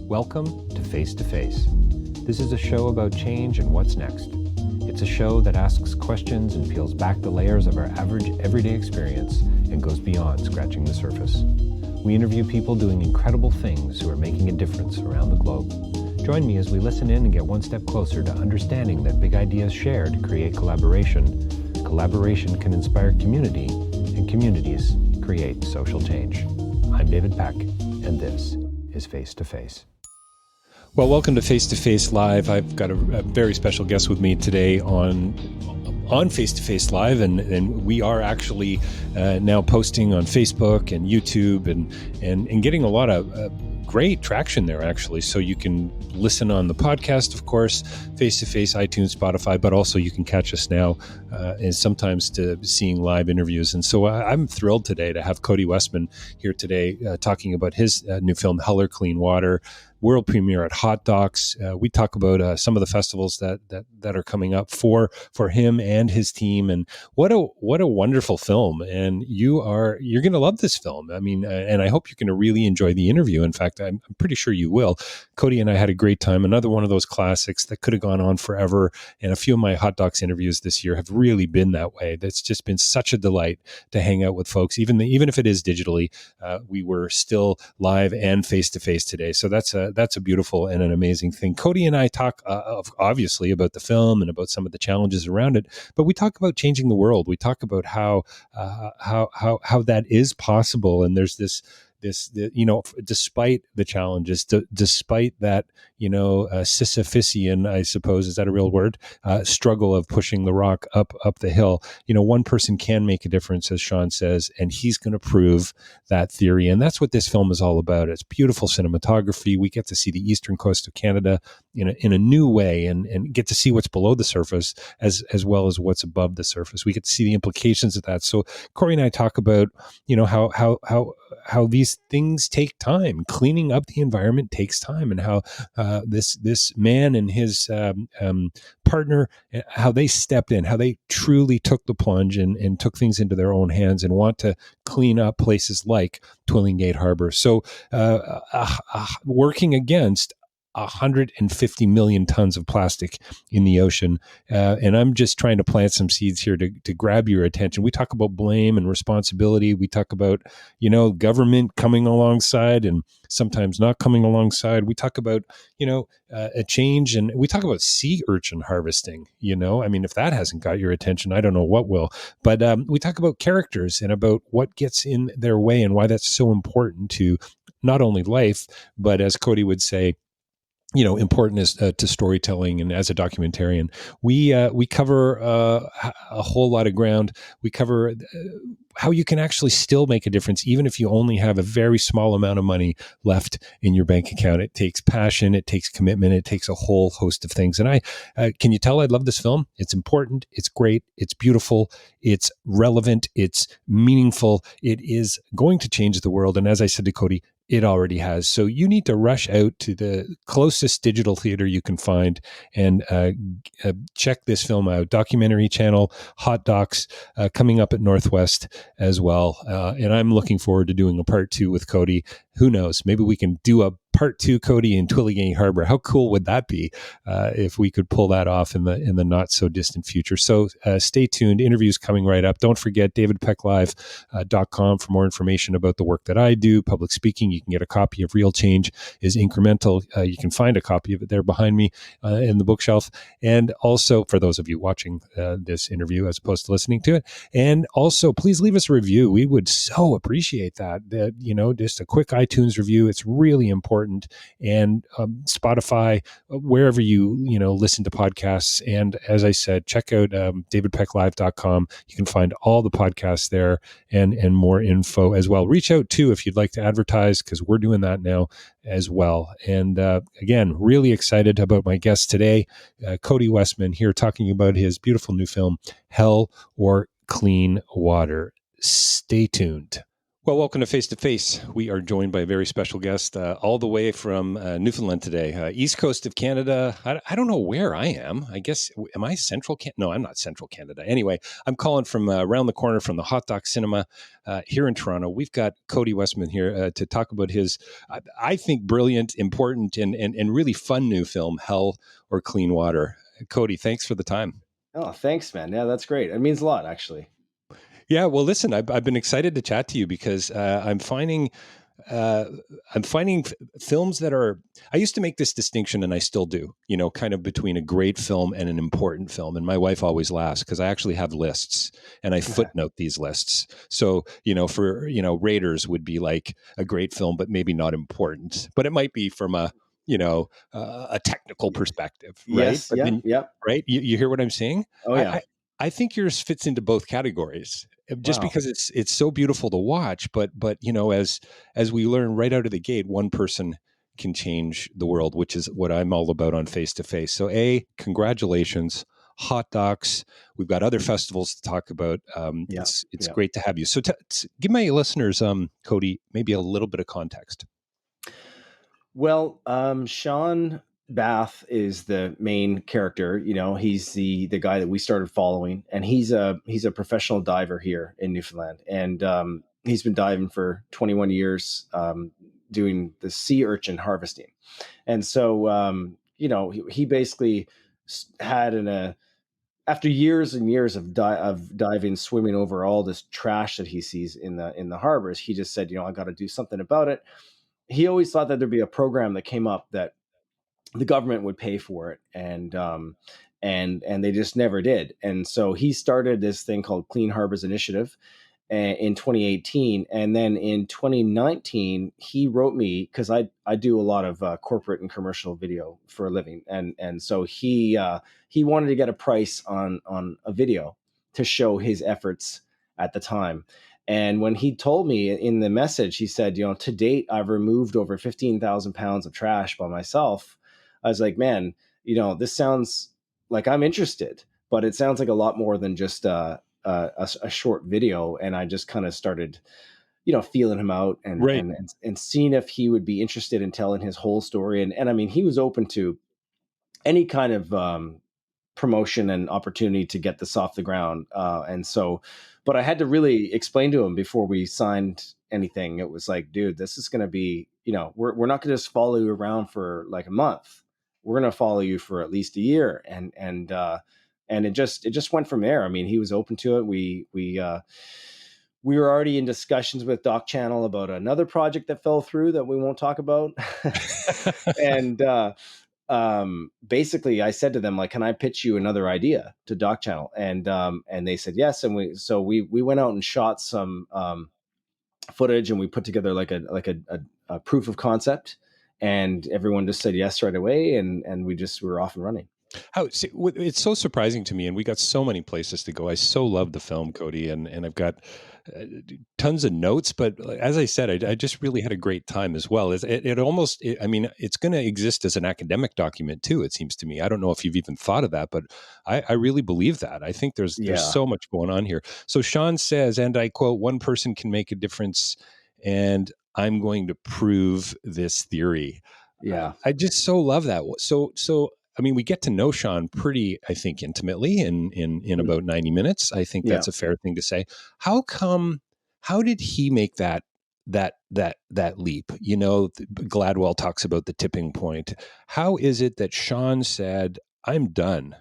Welcome to Face to Face. This is a show about change and what's next. It's a show that asks questions and peels back the layers of our average everyday experience and goes beyond scratching the surface. We interview people doing incredible things who are making a difference around the globe. Join me as we listen in and get one step closer to understanding that big ideas shared create collaboration. Collaboration can inspire community, and communities create social change. I'm David Peck, and this is Face to Face. Well, welcome to Face to Face Live. I've got a very special guest with me today on Face to Face Live, and we are actually now posting on Facebook and YouTube and getting a lot of great traction there, actually. So you can listen on the podcast, of course, Face to Face, iTunes, Spotify, but also you can catch us now and sometimes to seeing live interviews. And so I'm thrilled today to have Cody Westman here today talking about his new film, Hell or Clean Water, world premiere at Hot Docs. We talk about some of the festivals that are coming up for him and his team, and what a wonderful film. And you're going to love this film. I mean, and I hope you're going to really enjoy the interview. In fact, I'm pretty sure you will. Cody and I had a great time. Another one of those classics that could have gone on forever. And a few of my Hot Docs interviews this year have really been that way. That's just been such a delight to hang out with folks, even if it is digitally. We were still live and face to face today. So that's a beautiful and an amazing thing. Cody and I talk obviously about the film and about some of the challenges around it, but we talk about changing the world. We talk about how that is possible. And there's this despite the challenges, despite that, Sisyphusian, I suppose, is that a real word? Struggle of pushing the rock up the hill. One person can make a difference, as Sean says, and he's going to prove that theory. And that's what this film is all about. It's beautiful cinematography. We get to see the eastern coast of Canada in a new way and get to see what's below the surface as well as what's above the surface. We get to see the implications of that. So Corey and I talk about, how these things take time. Cleaning up the environment takes time, and how this man and his partner, how they stepped in, how they truly took the plunge and took things into their own hands and want to clean up places like Twillingate Harbor. So working against 150 million tons of plastic in the ocean. And I'm just trying to plant some seeds here to grab your attention. We talk about blame and responsibility. We talk about, government coming alongside and sometimes not coming alongside. We talk about, a change, and we talk about sea urchin harvesting. If that hasn't got your attention, I don't know what will. But we talk about characters and about what gets in their way and why that's so important to not only life, but as Cody would say, important as to storytelling and as a documentarian. We cover a whole lot of ground. We cover how you can actually still make a difference, even if you only have a very small amount of money left in your bank account. It takes passion, it takes commitment, it takes a whole host of things. And can you tell I love this film? It's important, it's great, it's beautiful, it's relevant, it's meaningful, it is going to change the world. And as I said to Cody, it already has. So you need to rush out to the closest digital theater you can find and check this film out. Documentary channel, Hot Docs, coming up at Northwest as well. And I'm looking forward to doing a part 2 with Cody. Who knows? Maybe we can do a part 2 Cody in Twillingate Harbor. How cool would that be if we could pull that off in the not so distant future? So stay tuned. Interviews coming right up. Don't forget davidpecklive.com for more information about the work that I do. Public speaking. You can get a copy of Real Change is Incremental. You can find a copy of it there behind me in the bookshelf. And also for those of you watching this interview as opposed to listening to it. And also please leave us a review. We would so appreciate that. Just a quick iTunes review. It's really important. And Spotify, wherever you listen to podcasts. And as I said, check out davidpecklive.com. You can find all the podcasts there and more info as well. Reach out too if you'd like to advertise, because we're doing that now as well. And again, really excited about my guest today, Cody Westman, here talking about his beautiful new film, Hell or Clean Water. Stay tuned. Well, welcome to Face to Face. We are joined by a very special guest, all the way from Newfoundland today, east coast of Canada. I don't know where I am. I guess, am I central? No, I'm not central Canada. Anyway, I'm calling from around the corner from the Hot Dog Cinema here in Toronto. We've got Cody Westman here to talk about his, I think, brilliant, important, and really fun new film, Hell or Clean Water. Cody, thanks for the time. Oh, thanks, man. Yeah, that's great. It means a lot, actually. Yeah, well, listen, I've been excited to chat to you because uh, I'm finding films that are. I used to make this distinction, and I still do. Kind of between a great film and an important film. And my wife always laughs because I actually have lists and I footnote these lists. So for Raiders would be like a great film, but maybe not important. But it might be from a technical perspective, right? Yes. But Yeah. then, Yep. right, you hear what I'm saying? Oh, I, yeah. I I think yours fits into both categories, just Wow. because it's so beautiful to watch. But as we learn right out of the gate, one person can change the world, which is what I'm all about on Face to Face. So, congratulations, Hot Docs. We've got other festivals to talk about. Yeah. It's Yeah. great to have you. So, give my listeners, Cody, maybe a little bit of context. Well, Sean Bath is the main character. He's the guy that we started following, and he's a professional diver here in Newfoundland, and he's been diving for 21 years, doing the sea urchin harvesting. And so, he basically had after years and years of diving, swimming over all this trash that he sees in the harbors, he just said, I got to do something about it. He always thought that there'd be a program that came up that the government would pay for it, and they just never did. And so he started this thing called Clean Harbors Initiative in 2018, and then in 2019 he wrote me, because I do a lot of corporate and commercial video for a living, and so he wanted to get a price on a video to show his efforts at the time. And when he told me in the message, he said, to date I've removed over 15,000 pounds of trash by myself. I was like, man, this sounds like I'm interested, but it sounds like a lot more than just a short video. And I just kind of started, feeling him out, and, Right. and seeing if he would be interested in telling his whole story. And I mean, he was open to any kind of promotion and opportunity to get this off the ground. And so, but I had to really explain to him before we signed anything. It was like, dude, this is going to be, we're not going to just follow you around for like a month. We're going to follow you for at least a year. And it just went from there. I mean, he was open to it. We were already in discussions with Doc Channel about another project that fell through that we won't talk about. And, basically I said to them, like, can I pitch you another idea to Doc Channel? And they said yes. And we went out and shot some footage, and we put together like a proof of concept, and everyone just said yes right away. And we were off and running. It's so surprising to me, and we got so many places to go. I so love the film, Cody, and I've got tons of notes. But as I said, I just really had a great time as well. I mean, it's going to exist as an academic document too. It seems to me. I don't know if you've even thought of that, but I really believe that. I think there's Yeah. so much going on here. So Sean says, and I quote, "One person can make a difference, and I'm going to prove this theory." Yeah. I just so love that. So I mean, we get to know Sean pretty, I think, intimately in about 90 minutes. I think Yeah. that's a fair thing to say. How did he make that leap? Gladwell talks about the tipping point. How is it that Sean said, I'm done?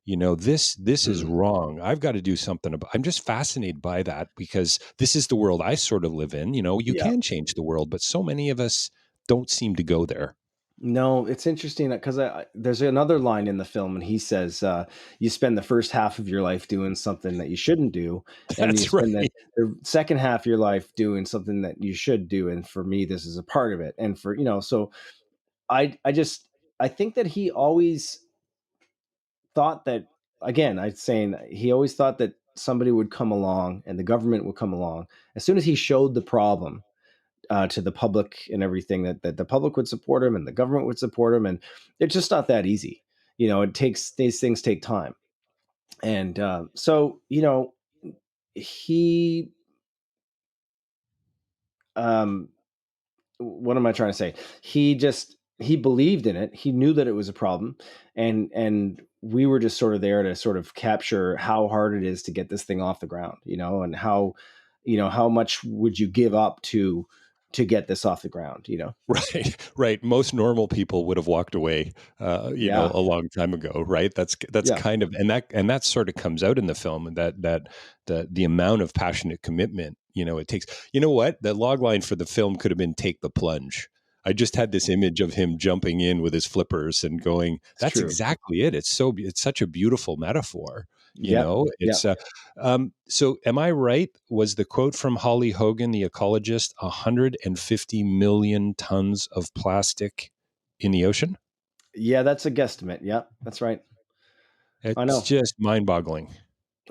This is Mm. wrong. I've got to do something about. I'm just fascinated by that, because this is the world I sort of live in. You Yeah. can change the world, but so many of us don't seem to go there. No, it's interesting because there's another line in the film, and he says, "You spend the first half of your life doing something that you shouldn't do, and you That's right. spend the second half of your life doing something that you should do." And for me, this is a part of it. And so I think that he always thought that, again, I'd saying he always thought that somebody would come along and the government would come along as soon as he showed the problem to the public and everything, that the public would support him and the government would support him. And it's just not that easy. These things take time. And so, he um, what am I trying to say? He believed in it. He knew that it was a problem, and we were just sort of there to sort of capture how hard it is to get this thing off the ground, and how much would you give up to get this off the ground, Right, right. Most normal people would have walked away, Yeah, a long time ago, right? That's yeah, kind of, and that sort of comes out in the film, and that the amount of passionate commitment, it takes. You know what? The log line for the film could have been "Take the plunge." I just had this image of him jumping in with his flippers and going. it's That's true. exactly it. It's such a beautiful metaphor. Yep, It's yep. so, am I right? Was the quote from Holly Hogan, the ecologist, 150 million tons of plastic in the ocean? Yeah, that's a guesstimate. Yep, that's right. I It's know. just mind boggling.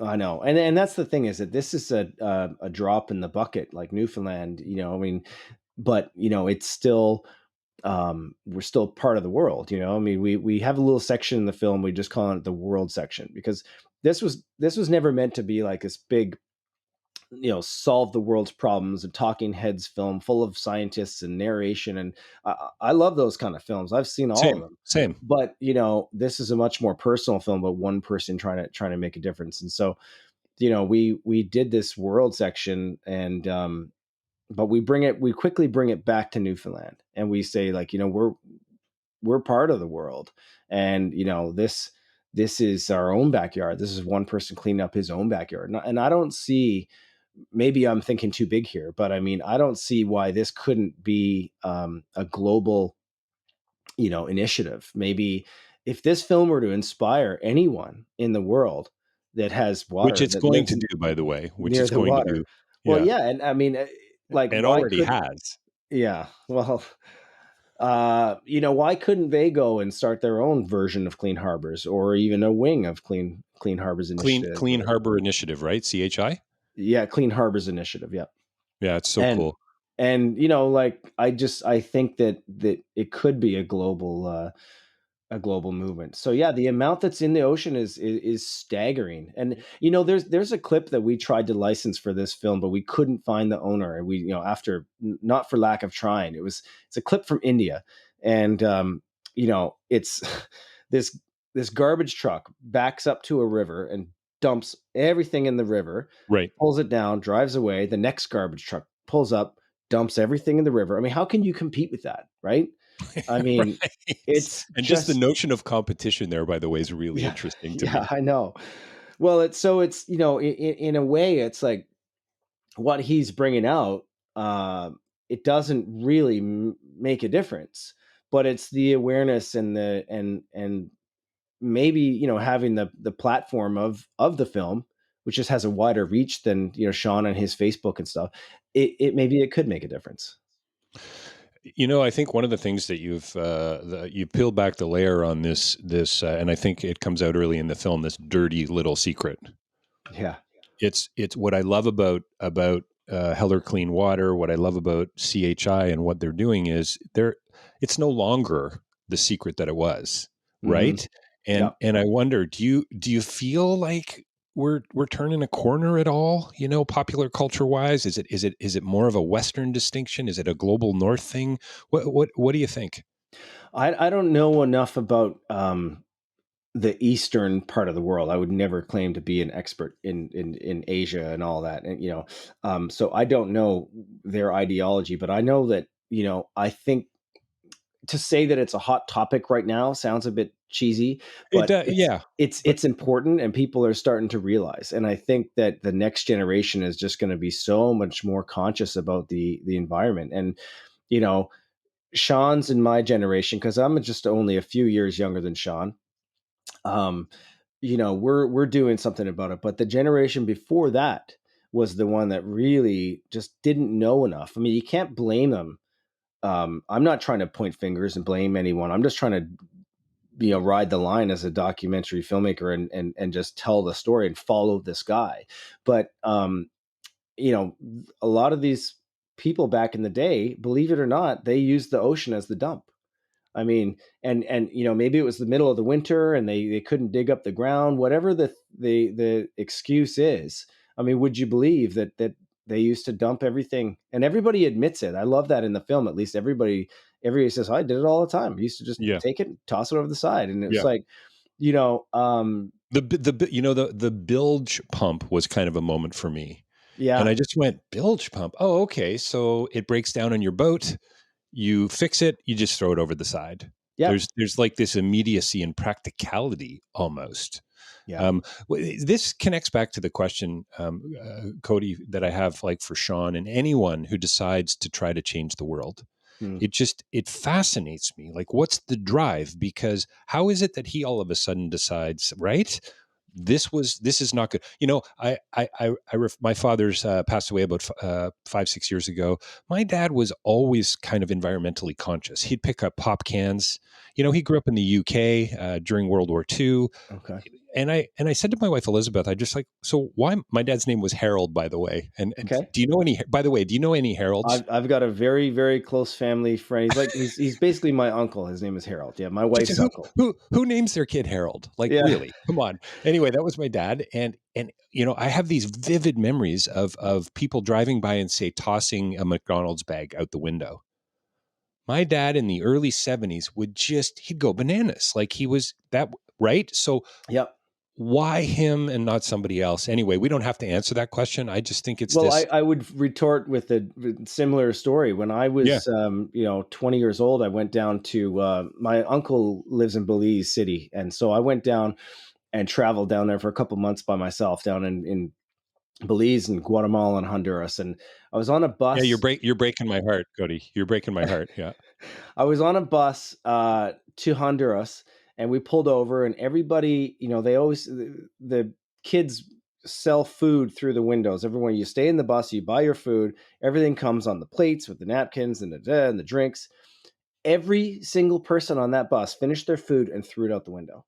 I know, and that's the thing, is that this is a drop in the bucket, like Newfoundland. I mean, but it's still, we're still part of the world. I mean, we have a little section in the film. We just call it the world section, because this was never meant to be like this big, solve the world's problems, and talking heads film full of scientists and narration. And I love those kind of films. I've seen all of Same, them. same. But this is a much more personal film about one person trying to make a difference. And so, we did this world section, and but we quickly bring it back to Newfoundland, and we say, like, we're part of the world, and this is our own backyard. This is one person cleaning up his own backyard. And I don't see, maybe I'm thinking too big here, but I mean, I don't see why this couldn't be a global, initiative. Maybe if this film were to inspire anyone in the world that has Which water, it's that going lives to do, by the way, which near it's the going to water. do. Well, Yeah. yeah, and I mean, like, And why already could has. yeah, well, why couldn't they go and start their own version of Clean Harbors, or even a wing of Clean Harbors Initiative, Clean or Harbor Initiative, right? CHI? yeah, Clean Harbors Initiative, yeah. Yeah, it's so And cool. like, I think that it could be a global movement. So yeah, the amount that's in the ocean is staggering. And there's a clip that we tried to license for this film, but we couldn't find the owner. And we, after, not for lack of trying, it's a clip from India. And it's this this garbage truck backs up to a river and dumps everything in the river, Right. pulls it down, drives away. The next garbage truck pulls up, dumps everything in the river. I mean, how can you compete with that, right? I mean, Right. it's And just the just, notion of competition there, by the way, is really yeah, interesting to yeah, me. I know. Well, it's in a way, it's like what he's bringing out. It doesn't really make a difference, but it's the awareness, and the and maybe having the platform of the film, which just has a wider reach than Sean and his Facebook and stuff. It maybe it could make a difference. I think one of the things that you peeled back the layer on and I think it comes out early in the film. This dirty little secret. Yeah. It's what I love about Heller Clean Water. What I love about CHI and what they're doing is it's no longer the secret that it was, Hmm. right? Yeah. And I wonder, do you feel like we're turning a corner at all? Popular culture wise, is it more of a Western distinction? Is it a global North thing? What do you think? I don't know enough about the eastern part of the world. I would never claim to be an expert in Asia and all that. And so I don't know their ideology, but I know that I think to say that it's a hot topic right now sounds a bit cheesy, but Yeah, but it's important, and people are starting to realize. And I think that the next generation is just going to be so much more conscious about the environment. And you know, Sean's in my generation, because I'm just only a few years younger than Sean. Um, we're doing something about it, but the generation before that was the one that really just didn't know enough. I mean, you can't blame them. I'm not trying to point fingers and blame anyone. I'm just trying to ride the line as a documentary filmmaker, and just tell the story and follow this guy. But you know a lot of these people back in the day, believe it or not, they used the ocean as the dump. I mean, and maybe it was the middle of the winter and they couldn't dig up the ground, whatever the excuse is. I mean, would you believe that they used to dump everything, and everybody admits it. I love that in the film. At least everybody says, I did it all the time. I used to just Yeah. take it, toss it over the side, and it was Yeah. like, you know, The bilge pump was kind of a moment for me. And yeah, I just went, bilge pump. Oh, okay. So it breaks down on your boat. You fix it, you just throw it over the side. yeah, There's like this immediacy and practicality almost. yeah. Um, this connects back to the question, Cody, that I have like for Sean and anyone who decides to try to change the world. Hmm. It fascinates me. Like, what's the drive? Because how is it that he all of a sudden decides, right? This is not good. You know, my father's passed away about 5-6 years ago. My dad was always kind of environmentally conscious. He'd pick up pop cans. You know, he grew up in the UK during World War II, Okay, and I said to my wife Elizabeth, I just like, so why, my dad's name was Harold, by the way. And okay. do you know any, by the way, do you know any Harolds? I've got a very, very close family friend. He's basically my uncle. His name is Harold. Yeah, my Just wife's uncle. who names their kid Harold? Like, Yeah, really? Come on. Anyway, that was my dad, and you know, I have these vivid memories of people driving by and say tossing a McDonald's bag out the window. My dad in the early 70s would just, he'd go bananas. Like, he was that, right? So yep. why him and not somebody else? Anyway, we don't have to answer that question. I just think it's Well, this. I would retort with a similar story. When I Yeah. was, 20 years old, I went down to, my uncle lives in Belize City. And so I went down and traveled down there for a couple months by myself down in Belize and Guatemala and Honduras. And I was on a Yeah, bus. you're breaking my heart, Cody. You're breaking my heart. Yeah. I was on a bus to Honduras, and we pulled over, and everybody, they always the kids sell food through the windows. Everyone, you stay in the bus, you buy your food, everything comes on the plates with the napkins and the drinks. Every single person on that bus finished their food and threw it out the window.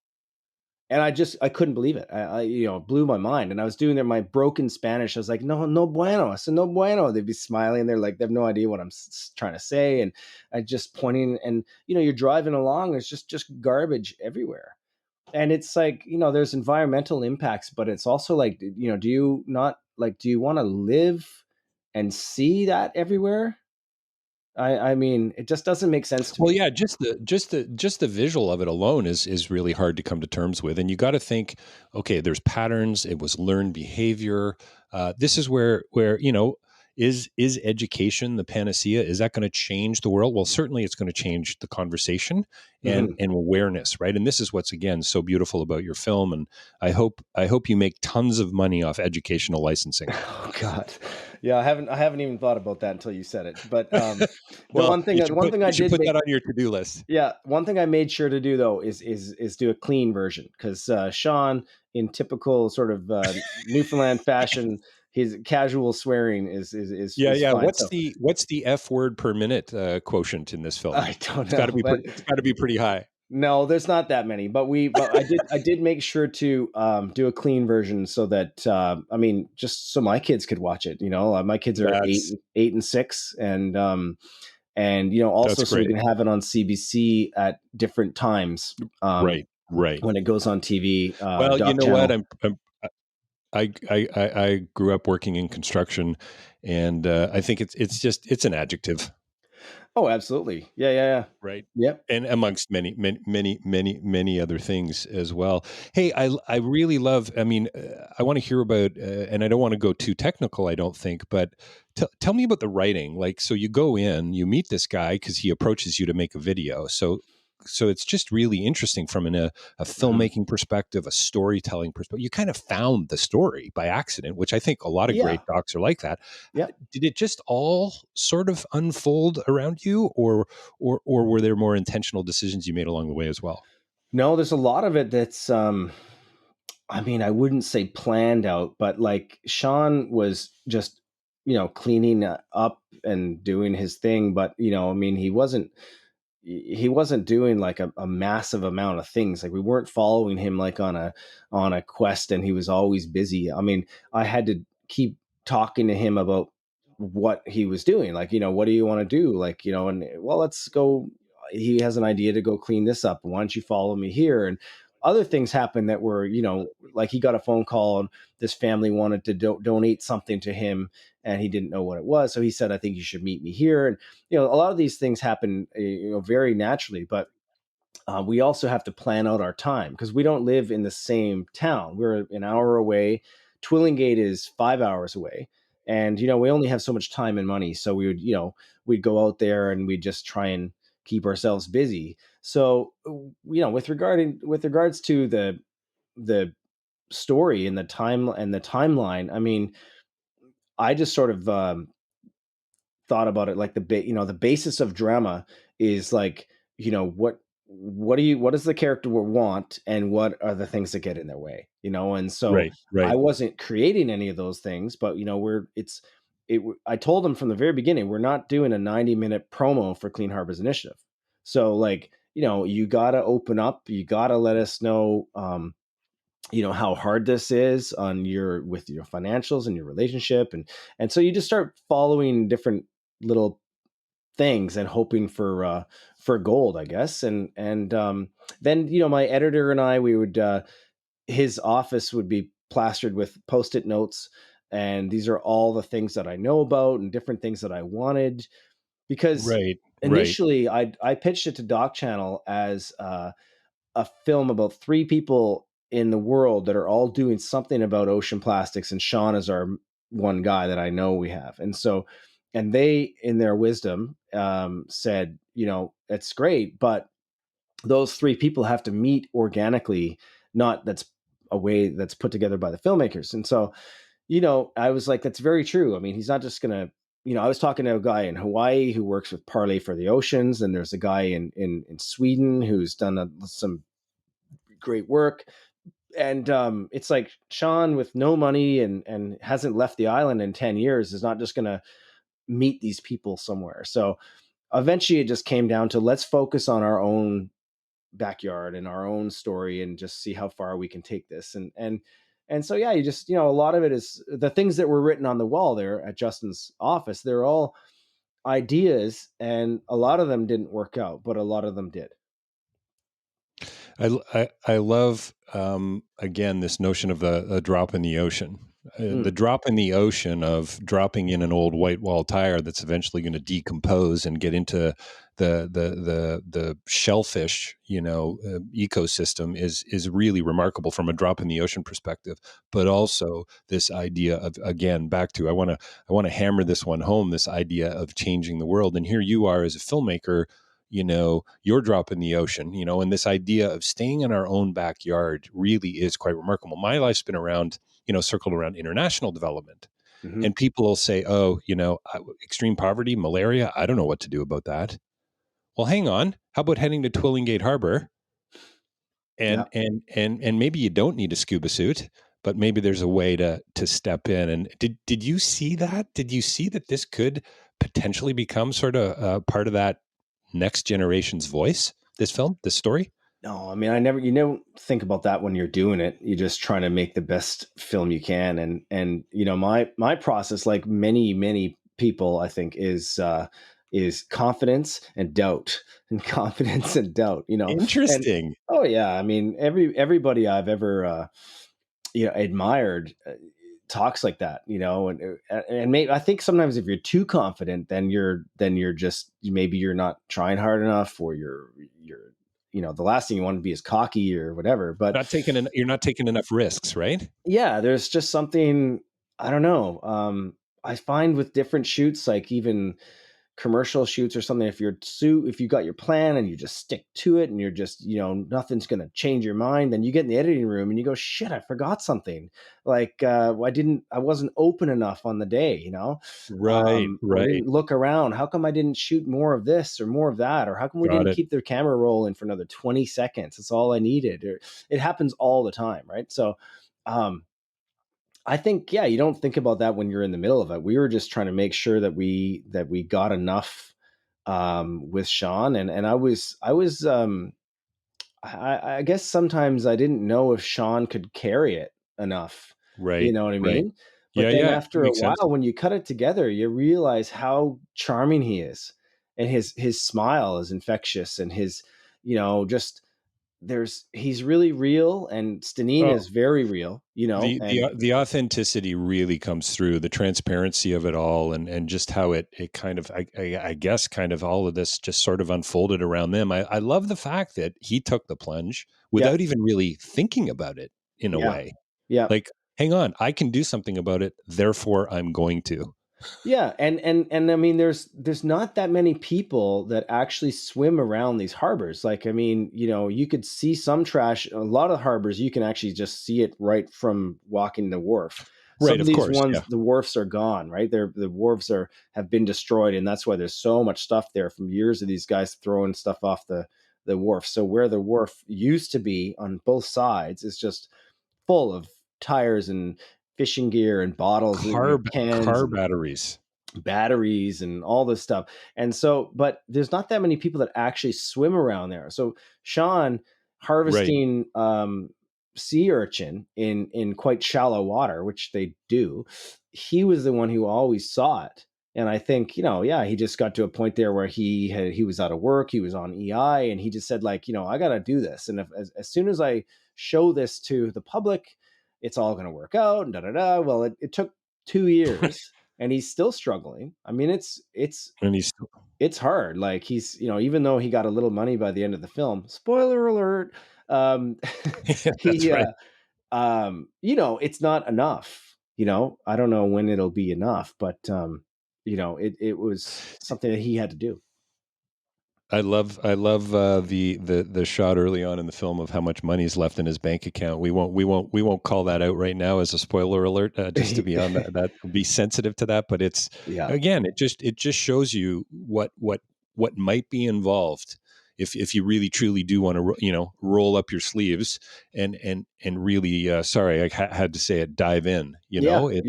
And I couldn't believe it. It blew my mind. And I was doing my broken Spanish. I was like, no, no bueno. I said, no bueno. They'd be smiling. They're like, they have no idea what I'm trying to say. And I just pointing, and you're driving along. There's just garbage everywhere. And it's like, there's environmental impacts, but it's also like, do you not like, do you want to live and see that everywhere? I mean, it just doesn't make sense to Well, me. yeah, just the visual of it alone is really hard to come to terms with, and you got to think, okay, there's patterns. It was learned behavior. This is where is education the panacea? Is that going to change the world? Well, certainly it's going to change the conversation Mhm. and awareness, right? And this is what's again so beautiful about your film, and I hope you make tons of money off educational licensing. Oh God, yeah, I haven't even thought about that until you said it. But the Well, one thing I you should did put make, that on your to do list. yeah, one thing I made sure to do though is do a clean version, because Sean, in typical sort of Newfoundland fashion, his casual swearing Yeah, is yeah. fine. So What's the F word per minute quotient in this film? I don't It's got to know, be but it's got to be pretty high. no, there's not that many. But I did make sure to do a clean version so that I mean, just so my kids could watch it. My kids are eight, That's 8 and 6, and also that's so we great. can have it on CBC at different times Right, right. when it goes on TV, Well, you doc know what? channel. I grew up working in construction, and I think it's just it's an adjective. Oh, absolutely. Yeah, yeah, yeah. Right. Yep. And amongst many other things as well. Hey, I really love. I mean, I want to hear about, and I don't want to go too technical. I don't think, but tell me about the writing. Like, so you go in, you meet this guy because he approaches you to make a video. So it's just really interesting from a Mhm. filmmaking perspective, a storytelling perspective. You kind of found the story by accident, which I think a lot of Yeah. great docs are like that. Yep. Did it just all sort of unfold around you, or were there more intentional decisions you made along the way as well? No, there's a lot of it that's I mean, I wouldn't say planned out, but like Sean was just, cleaning up and doing his thing. But, I mean, he wasn't doing like a massive amount of things. Like, we weren't following him like on a quest, and he was always busy. I mean, I had to keep talking to him about what he was doing. Like, what do you want to do? Like, and well, let's go. He has an idea to go clean this up. Why don't you follow me here? other things happened that were, like he got a phone call and this family wanted to donate something to him and he didn't know what it was. So he said, I think you should meet me here. And, a lot of these things happen, very naturally, but we also have to plan out our time because we don't live in the same town. We're an hour away. Twillingate is 5 hours away. And, we only have so much time and money. So we would, we'd go out there and we'd just try and keep ourselves busy. So, with regards to the story and the timeline, I mean, I just sort of thought about it like the basis of drama is like, what does the character want and what are the things that get in their way, and so Right, I right, wasn't creating any of those things, but I told them from the very beginning, we're not doing a 90-minute promo for Clean Harbors Initiative. So like, you gotta open up, you gotta let us know how hard this is with your financials and your relationship, and so you just start following different little things and hoping for gold, I guess. And then my editor and I, we would his office would be plastered with post-it notes, and these are all the things that I know about and different things that I wanted, because right, right, initially I pitched it to Doc Channel as a film about three people in the world that are all doing something about ocean plastics, and Sean is our one guy that I know we have. And so, and they, in their wisdom, said, it's great, but those three people have to meet organically, not that's a way that's put together by the filmmakers. And so, I was like, that's very true. I mean, he's not just gonna, I was talking to a guy in Hawaii who works with Parlay for the Oceans, and there's a guy in Sweden who's done some great work. And it's like Sean with no money and hasn't left the island in 10 years is not just going to meet these people somewhere. So eventually it just came down to, let's focus on our own backyard and our own story and just see how far we can take this. And so, yeah, you just, a lot of it is the things that were written on the wall there at Justin's office. They're all ideas, and a lot of them didn't work out, but a lot of them did. I love again this notion of a drop in the ocean. The drop in the ocean of dropping in an old white wall tire that's eventually going to decompose and get into the shellfish ecosystem is really remarkable from a drop in the ocean perspective. But also this idea of, again, back to I want to hammer this one home, this idea of changing the world. And here you are as a filmmaker, your drop in the ocean, and this idea of staying in our own backyard really is quite remarkable. My life's been around, circled around international development. Mm-hmm. And people will say, oh, extreme poverty, malaria, I don't know what to do about that. Well, hang on. How about heading to Twillingate Harbor? And Yeah. and maybe you don't need a scuba suit, but maybe there's a way to step in. And did you see that? Did you see that this could potentially become sort of part of that next generation's voice, this film, this story? No, I mean, you never think about that when you're doing it. You're just trying to make the best film you can. And, my process, like many people, I think is confidence and doubt and confidence and doubt, and, Interesting. oh yeah. I mean, everybody I've ever, admired, talks like that, and maybe I think sometimes if you're too confident, then you're just, maybe you're not trying hard enough, or you're the last thing you want to be is cocky or whatever. But You're not taking enough risks, right? yeah, there's just something, I don't know. I find with different shoots, like even commercial shoots or something, if you got your plan and you just stick to it and you're just, nothing's going to change your mind, then you get in the editing room and you go, shit, I forgot something. Like, I wasn't open enough on the day, Right, or I right. didn't look around. How come I didn't shoot more of this or more of that? Or how come we Got didn't it. keep the camera rolling for another 20 seconds? That's all I needed. Or it happens all the time. Right. So, I think, yeah, you don't think about that when you're in the middle of it. We were just trying to make sure that we got enough with Sean, and I guess sometimes I didn't know if Sean could carry it enough. You Right, know what I right. mean? But Yeah, then yeah. That after a makes sense. while, when you cut it together, you realize how charming he is, and his smile is infectious, and his, just he's really real, and Stanine Oh, is very real, and the authenticity really comes through, the transparency of it all, and just how it kind of I guess kind of all of this just sort of unfolded around them. I love the fact that he took the plunge yeah, without even really thinking about it in a yeah, way. yeah. Like, hang on, I can do something about it, therefore I'm going to. Yeah, and I mean, there's not that many people that actually swim around these harbors. Like, I mean, you could see some trash. A lot of harbors, you can actually just see it right from walking the wharf. Right, Some of of these course, ones, yeah. the wharfs are gone, right? The wharves have been destroyed, and that's why there's so much stuff there from years of these guys throwing stuff off the wharf. So where the wharf used to be on both sides is just full of tires and fishing gear and bottles, cans Car and batteries. batteries and all this stuff. And so, but there's not that many people that actually swim around there. So Sean Right. harvesting sea urchin in quite shallow water, which they do, he was the one who always saw it. And I think, yeah, he just got to a point there where he was out of work, he was on EI, and he just said, like, I got to do this. And as soon as I show this to the public, it's all going to work out. And da da da. Well, it took 2 years, and he's still struggling. I mean, And he's still, it's hard. Like, he's, even though he got a little money by the end of the film, spoiler alert, um, yeah, that's he, right. it's not enough. I don't know when it'll be enough, but it was something that he had to do. I love the shot early on in the film of how much money's left in his bank account. We won't call that out right now as a spoiler alert, just to be on that be sensitive to that. But it's, Yeah. again, it just shows you what might be involved if you really truly do want to, roll up your sleeves and really, sorry, I had to say it, dive in. Yeah. Yeah.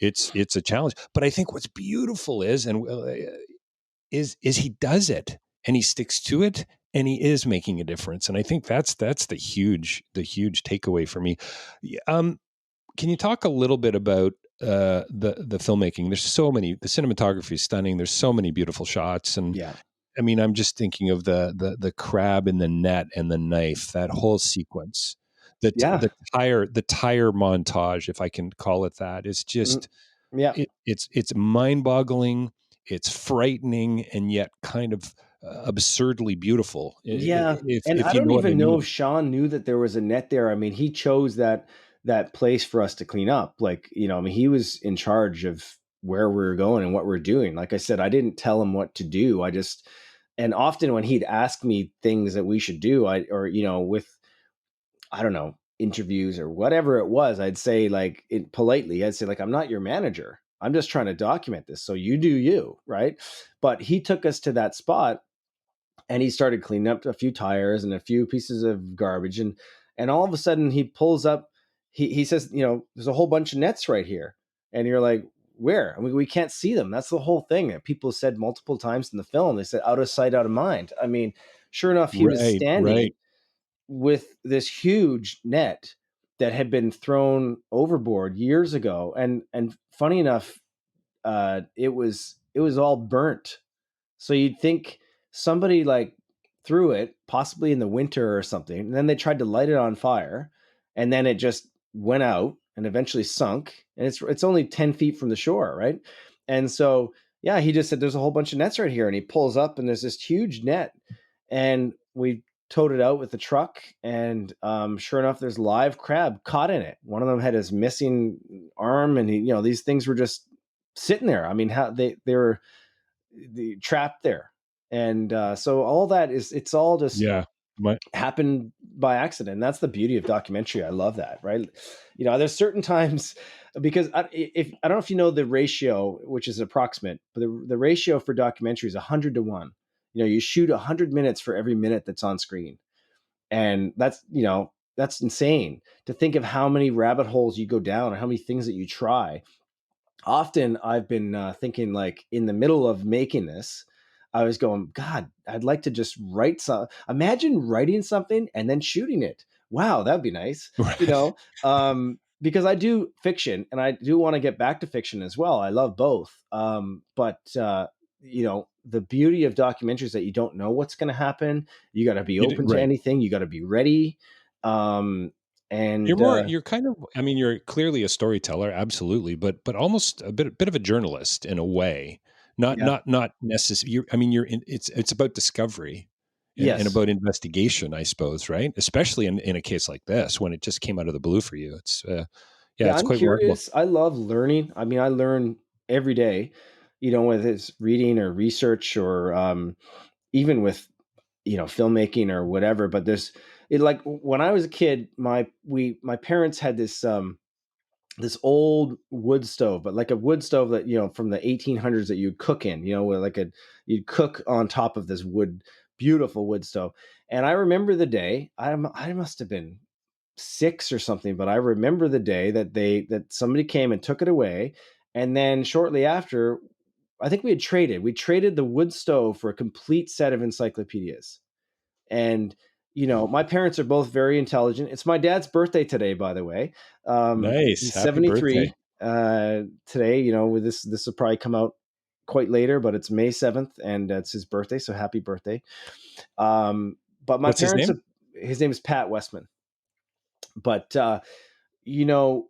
It's Yeah. it's a challenge. But I think what's beautiful is he does it and he sticks to it and he is making a difference. And I think that's the huge takeaway for me. Um, can you talk a little bit about the filmmaking? There's so many. The cinematography is stunning. There's so many beautiful shots, and Yeah. I mean, I'm just thinking of the crab in the net and the knife. That whole sequence, Yeah. the tire montage, if I can call it that, is Mm, just yeah. it's mind-boggling, it's frightening, and yet kind of absurdly beautiful. Yeah, If and I you don't know what I even know mean. if Sean knew that there was a net there. I mean, he chose that place for us to clean up. Like, I mean, he was in charge of where we were going and what we're doing. Like I said, I didn't tell him what to do. And often when he'd ask me things that we should do, with, I don't know, interviews or whatever it was, I'd say, like, politely, I'd say, like, I'm not your manager. I'm just trying to document this. So you do you, right? But he took us to that spot, and he started cleaning up a few tires and a few pieces of garbage, and all of a sudden he pulls up, he says, there's a whole bunch of nets right here. And you're like, where? I mean, we can't see them. That's the whole thing that people said multiple times in the film. They said, out of sight, out of mind. I mean, sure enough, he was Right, standing right. with this huge net that had been thrown overboard years ago, and funny enough, it was all burnt. So you'd think somebody, like, threw it possibly in the winter or something, and then they tried to light it on fire, and then it just went out and eventually sunk. And it's only 10 feet from the shore, right? And so, yeah, he just said, there's a whole bunch of nets right here, and he pulls up, and there's this huge net, and we towed it out with the truck, and sure enough, there's live crab caught in it. One of them had his missing arm, and these things were just sitting there. I mean, how they were trapped there. And so all that it's all just Yeah. My, happened by accident. And that's the beauty of documentary. I love that, right? There's certain times, because I don't know if you know the ratio, which is approximate, but the ratio for documentary is 100 to 1. You shoot 100 minutes for every minute that's on screen. And that's insane to think of how many rabbit holes you go down, or how many things that you try. Often I've been thinking, like, in the middle of making this, I was going, God, I'd like to just write some. Imagine writing something and then shooting it. Wow, that'd be nice. right. Because I do fiction, and I do want to get back to fiction as well. I love both. But the beauty of documentaries that you don't know what's going to happen. You got to be open to Right. anything. You got to be ready. Um, You're and more, you're kind of, I mean, you're clearly a storyteller, absolutely, but almost a bit of a journalist in a way. Yeah, Not necessarily. I mean, it's about discovery and yes, about investigation, I suppose, right? Especially in a case like this, when it just came out of the blue for you. It's, yeah, yeah. it's I'm quite remarkable. curious. I love learning. I mean, I learn every day. Whether it's reading or research or even with filmmaking or whatever. But there's it like when I was a kid, my parents had this old wood stove, but like a wood stove that from the 1800s that you'd cook in, where you'd cook on top of this beautiful wood stove. And I remember the day I must have been 6 or something, but I remember the day that somebody came and took it away, and then shortly after, I think we traded the wood stove for a complete set of encyclopedias. And my parents are both very intelligent. It's my dad's birthday today, by the way. Nice. He's Happy birthday. 73 today. With this will probably come out quite later, but it's May 7th, and it's his birthday, so happy birthday. But my What's his parents name? his name is Pat Westman. But you know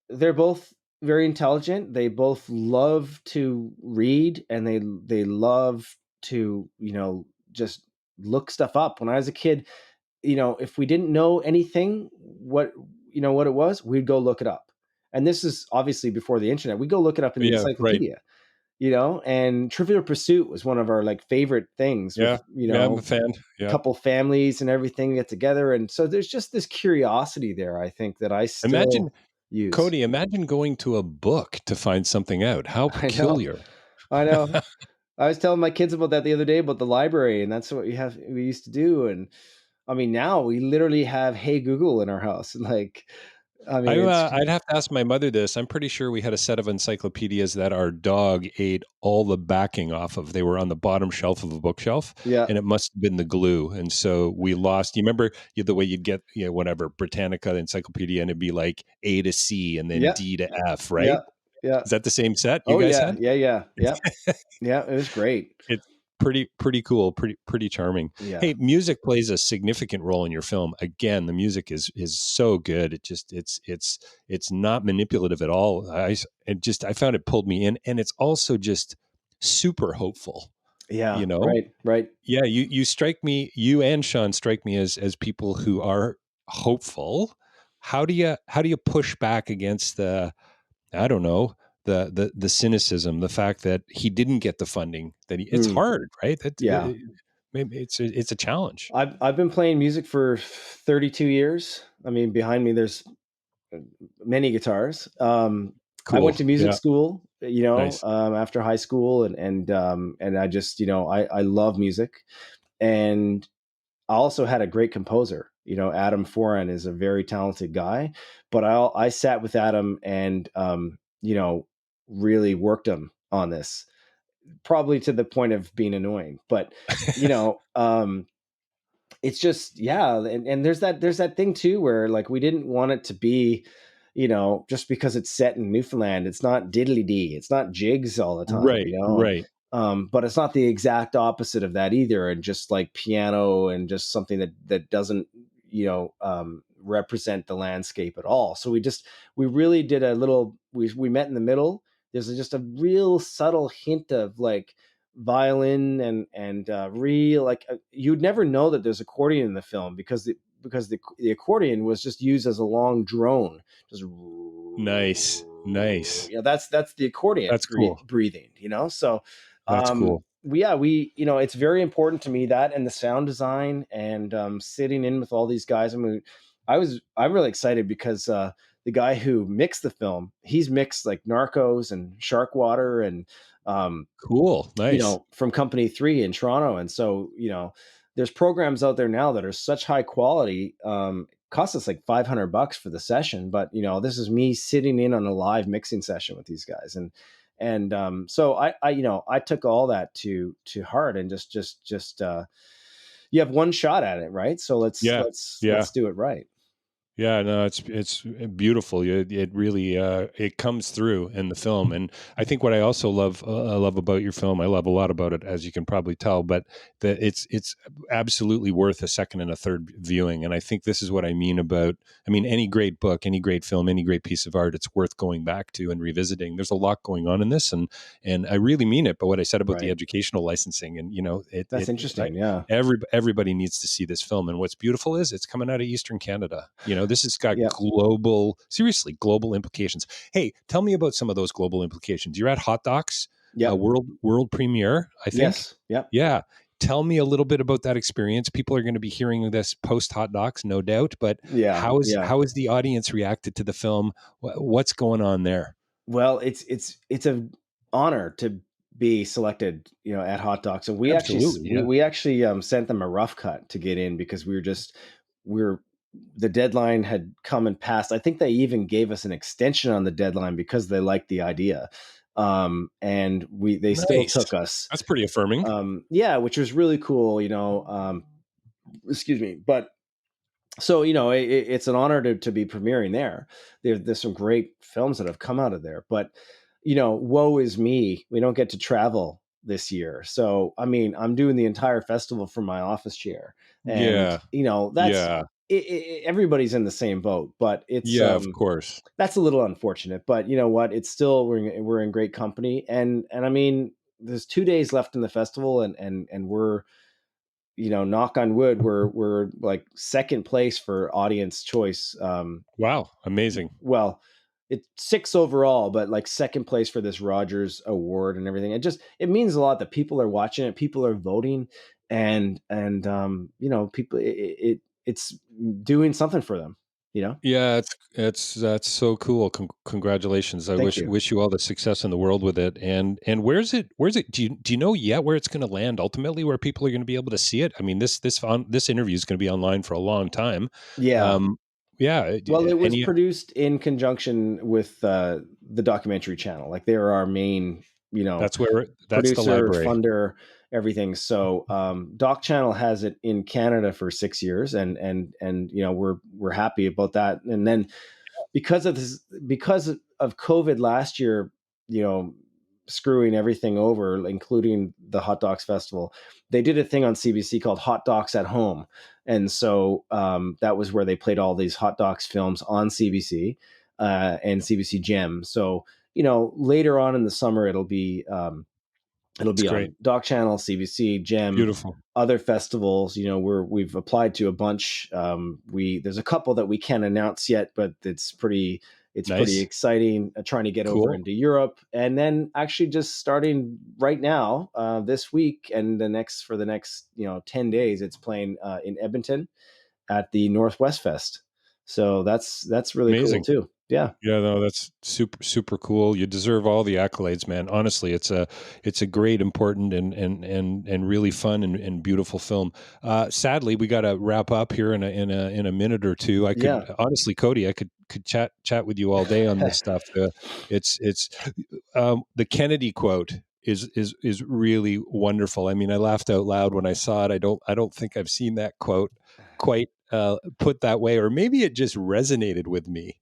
they're both very intelligent. They both love to read, and they love to just look stuff up. When I was a kid, if we didn't know anything, what it was, we'd go look it up. And this is obviously before the internet. We go look it up in the Yeah, right. encyclopedia, and Trivial Pursuit was one of our like favorite things with, Yeah, yeah, I'm a fan. a Yeah. couple families and everything get together. And so there's just this curiosity there, I think, that I Imagine, still use. Cody, imagine going to a book to find something out. How I know. peculiar. I know. I was telling my kids about that the other day about the library, and that's what we used to do. And I mean, now we literally have Hey Google in our house. Like, I mean, it's I'd have to ask my mother this. I'm pretty sure we had a set of encyclopedias that our dog ate all the backing off of. They were on the bottom shelf of a bookshelf, yeah, and it must have been the glue. And so we lost. You remember the way you'd get, whatever Britannica encyclopedia, and it'd be like A to C and then yeah, D to F, right? yeah, yeah. Is that the same set you Oh guys yeah, had? yeah, yeah, yeah, yeah. It was great. It's pretty cool, pretty charming. Yeah, Hey, music plays a significant role in your film. Again, the music is so good. It just it's not manipulative at all. I found it pulled me in, and it's also just super hopeful. yeah. You know, Right, right. yeah. You strike me. You and Sean strike me as people who are hopeful. How do you push back against the, I don't know, the cynicism, the fact that he didn't get the funding, it's Mm, hard, right? That yeah. maybe it's a challenge. I've been playing music for 32 years. I mean, behind me there's many guitars. I went Cool. to music Yeah. school, Nice. after high school, and I just, I love music. And I also had a great composer. Adam Foran is a very talented guy, but I sat with Adam and really worked him on this, probably to the point of being annoying. But you know, it's just, yeah. And there's that thing too where like we didn't want it to be, just because it's set in Newfoundland, it's not diddly dee, it's not jigs all the time, Right. Right. but it's not the exact opposite of that either, and just like piano and just something that doesn't represent the landscape at all. So we really did a little, we met in the middle. There's just a real subtle hint of like violin and real like you'd never know that there's accordion in the film because the accordion was just used as a long drone, just Nice. Nice. that's the accordion That's cool. breathing, so That's cool. we it's very important to me, that and the sound design, and sitting in with all these guys. I mean, I'm really excited because the guy who mixed the film, he's mixed like Narcos and Sharkwater and Cool. Nice. from Company 3 in Toronto. And so, there's programs out there now that are such high quality, cost us like $500 for the session. But, this is me sitting in on a live mixing session with these guys. And so I took all that to heart, and just you have one shot at it. Right. So let's, Yeah. let's, Yeah. let's do it right. Yeah, no, it's beautiful. It really it comes through in the film, and I think what I also love about your film, I love a lot about it, as you can probably tell, but it's absolutely worth a second and a third viewing. And I think this is what I mean about, I mean, any great book, any great film, any great piece of art, it's worth going back to and revisiting. There's a lot going on in this, and I really mean it. But what I said about the Right. educational licensing, and That's interesting. Yeah. everybody needs to see this film. And what's beautiful is it's coming out of Eastern Canada. This has got Yeah. seriously global implications. Hey, tell me about some of those global implications. You're at Hot Docs, Yep. world premiere, I think. Yes. Yep. Yeah. Tell me a little bit about that experience. People are going to be hearing this post Hot Docs, no doubt. But Yeah. Yeah. how is the audience reacted to the film? What's going on there? Well, it's a honor to be selected, at Hot Docs. And Absolutely. Yeah. we actually sent them a rough cut to get in because we're the deadline had come and passed. I think they even gave us an extension on the deadline because they liked the idea. And they still Nice. took us. That's pretty affirming. Yeah, which was really cool, excuse me. But so it's an honor to be premiering there. There's some great films that have come out of there, but woe is me, we don't get to travel this year. So I mean, I'm doing the entire festival from my office chair, and Yeah. that's Yeah. everybody's in the same boat. But it's Yeah, of course. that's a little unfortunate. But you know what, it's still we're in great company, and I mean, there's 2 days left in the festival, and we're, knock on wood, we're like second place for audience choice. Wow. Amazing. Well, it's six overall, but like second place for this Rogers Award and everything. It means a lot that people are watching it, people are voting, and people, it's doing something for them. Yeah, that's so cool. Congratulations. I Thank you. wish you all the success in the world with it. And where's it do you know yet where it's going to land ultimately, where people are going to be able to see it? I mean, this interview is going to be online for a long time. Yeah. Um yeah, Well, it was any produced in conjunction with the documentary channel. Like they're our main, that's the producer, library. funder, everything. So Doc Channel has it in Canada for 6 years, and we're happy about that. And then because of COVID last year, you know, screwing everything over, including the Hot Docs Festival, they did a thing on CBC called Hot Docs at Home, and so that was where they played all these Hot Docs films on CBC and CBC Gem. So later on in the summer, it'll It's be great. on Doc Channel, CBC, Gem, Beautiful. other festivals. We've applied to a bunch. There's a couple that we can't announce yet, but it's pretty Nice. exciting. Trying to get over Cool. into Europe, and then actually just starting right now, this week and for the next 10 days, it's playing in Edmonton at the Northwest Fest. So that's really cool Amazing. too. Yeah. Yeah, no, that's super super cool. You deserve all the accolades, man. Honestly, it's a great, important, and really fun and beautiful film. Sadly, we got to wrap up here in a minute or two. I could Yeah. honestly, Cody, I could chat with you all day on this stuff. It's the Kennedy quote is really wonderful. I mean, I laughed out loud when I saw it. I don't think I've seen that quote quite put that way, or maybe it just resonated with me.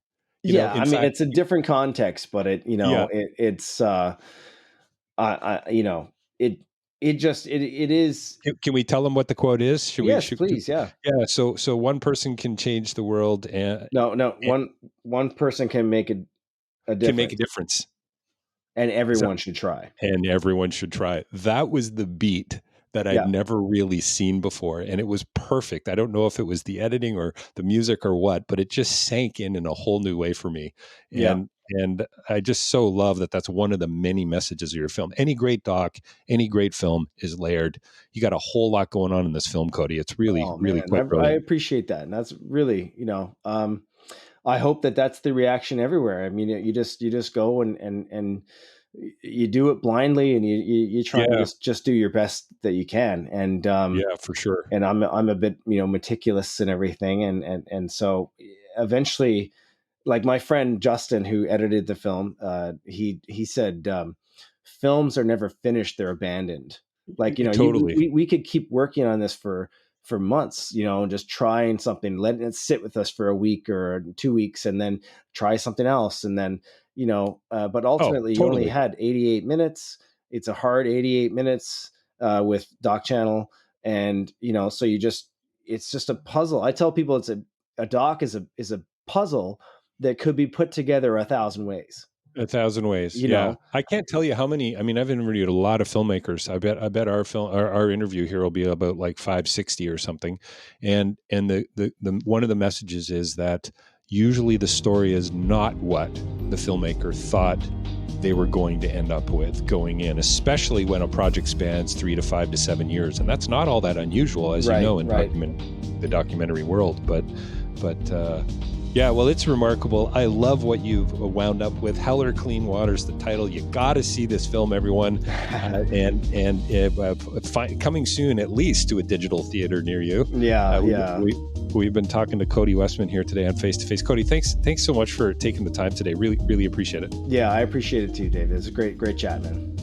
Yeah, In I mean, fact, it's a different context, but yeah. it's I it just it is. Can we tell them what the quote is? Should we? Yes, please. Yeah. Yeah. So one person can change the world No, no, and one person can make a can make a difference, difference. and So, everyone should try. and everyone should try it. That was the beat that I'd Yeah. never really seen before, and it was perfect. I don't know if it was the editing or the music or what, but it just sank in a whole new way for me. Yeah. And I just so love that that's one of the many messages of your film. Any great doc, any great film is layered. You got a whole lot going on in this film, Cody. It's really, Oh really man, quite I brilliant. appreciate that, and that's really, I hope that that's the reaction everywhere. I mean, you just go and you do it blindly, and you try and Yeah, just do your best that you can, yeah, for sure. and I'm a bit meticulous and everything, and so eventually, like my friend Justin, who edited the film, he said, films are never finished, they're abandoned. Like, Totally. we could keep working on this for for months, just trying something, letting it sit with us for a week or 2 weeks, and then try something else. And then, but ultimately you only totally. had 88 minutes. It's a hard 88 minutes with Doc Channel. And, so it's just a puzzle. I tell people a doc is a puzzle that could be put together 1,000 ways. 1,000 ways. Yeah. I can't tell you how many. I mean, I've interviewed a lot of filmmakers. I bet our interview here will be about like 560 or something. And the one of the messages is that usually the story is not what the filmmaker thought they were going to end up with going in, especially when a project spans 3 to 5 to 7 years. And that's not all that unusual, as you know, in the documentary world. But yeah, well, it's remarkable. I love what you've wound up with. Hell or Clean Water's the title. You got to see this film, everyone. Coming soon, at least, to a digital theater near you. Yeah, We've been talking to Cody Westman here today on Face to Face. Cody, thanks so much for taking the time today. Really, really appreciate it. Yeah, I appreciate it too, David. It's a great chat, man.